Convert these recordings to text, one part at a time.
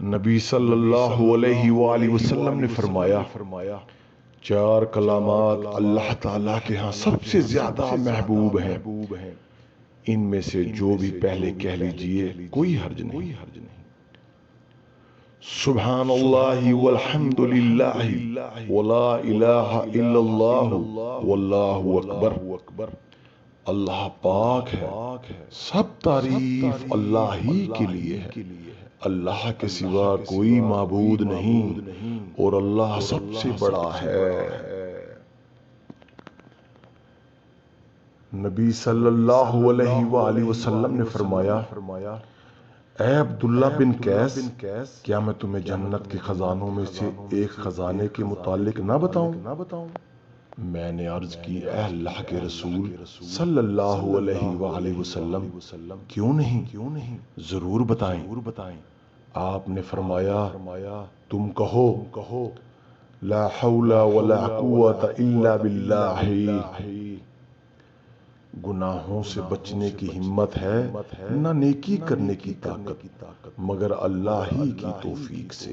نبی صلی اللہ علیہ وآلہ وسلم نے فرمایا چار کلامات اللہ تعالیٰ کے ہاں سب سے زیادہ محبوب ہیں، ان میں سے جو بھی پہلے کہہ لیجئے کوئی حرج نہیں۔ سبحان اللہ والحمد للہ ولا الہ الا اللہ واللہ اکبر۔ اللہ پاک ہے، سب تعریف اللہ ہی کے لیے ہے، اللہ کے سوا کوئی معبود نہیں اور اللہ سب سے بڑا ہے۔ نبی صلی اللہ علیہ وآلہ وسلم نے فرمایا اے عبداللہ بن قیس، کیا میں تمہیں جنت کے خزانوں میں سے ایک خزانے کے متعلق نہ بتاؤں؟ میں نے عرض کی اے اللہ کے رسول صلی اللہ علیہ وآلہ وسلم کیوں نہیں، ضرور بتائیں۔ آپ نے فرمایا تم کہو لا حول ولا قوت الا باللہ، گناہوں سے بچنے کی ہمت ہے نہ نیکی کرنے کی طاقت مگر اللہ ہی کی توفیق سے۔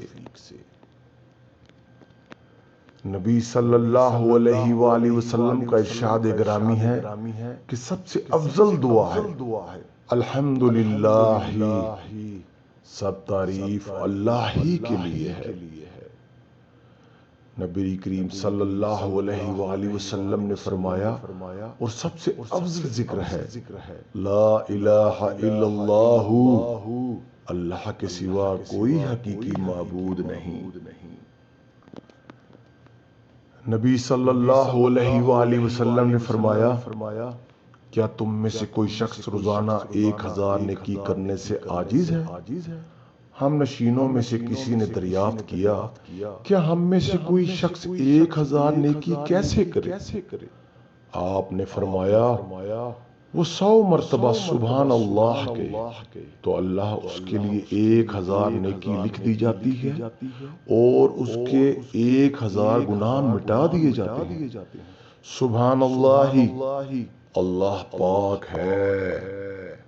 نبی صلی اللہ علیہ وآلہ وسلم کا ارشاد گرامی ہے کہ سب سے افضل دعا ہے الحمدللہ، سب تعریف اللہ ہی کے لیے ہے۔ نبی کریم صلی اللہ علیہ وآلہ وسلم نے فرمایا اور سب سے افضل ذکر ہے لا الہ الا اللہ، اللہ کے سوا کوئی حقیقی معبود نہیں۔ نبی صلی اللہ علیہ وآلہ وسلم نے فرمایا کیا تم میں سے کوئی شخص روزانہ 1000 نیکی کرنے سے عاجز ہے؟ ہم نشینوں میں سے کسی نے دریافت کیا کیا ہم میں سے کوئی شخص 1000 نیکی کیسے کرے؟ آپ نے فرمایا وہ 100 مرتبہ سبحان اللہ کہے تو اللہ اس کے لیے 1000 نیکی لکھ دی جاتی ہے اور اس کے 1000 گناہ مٹا دیے جاتے ہیں۔ سبحان اللہ، اللہ پاک ہے۔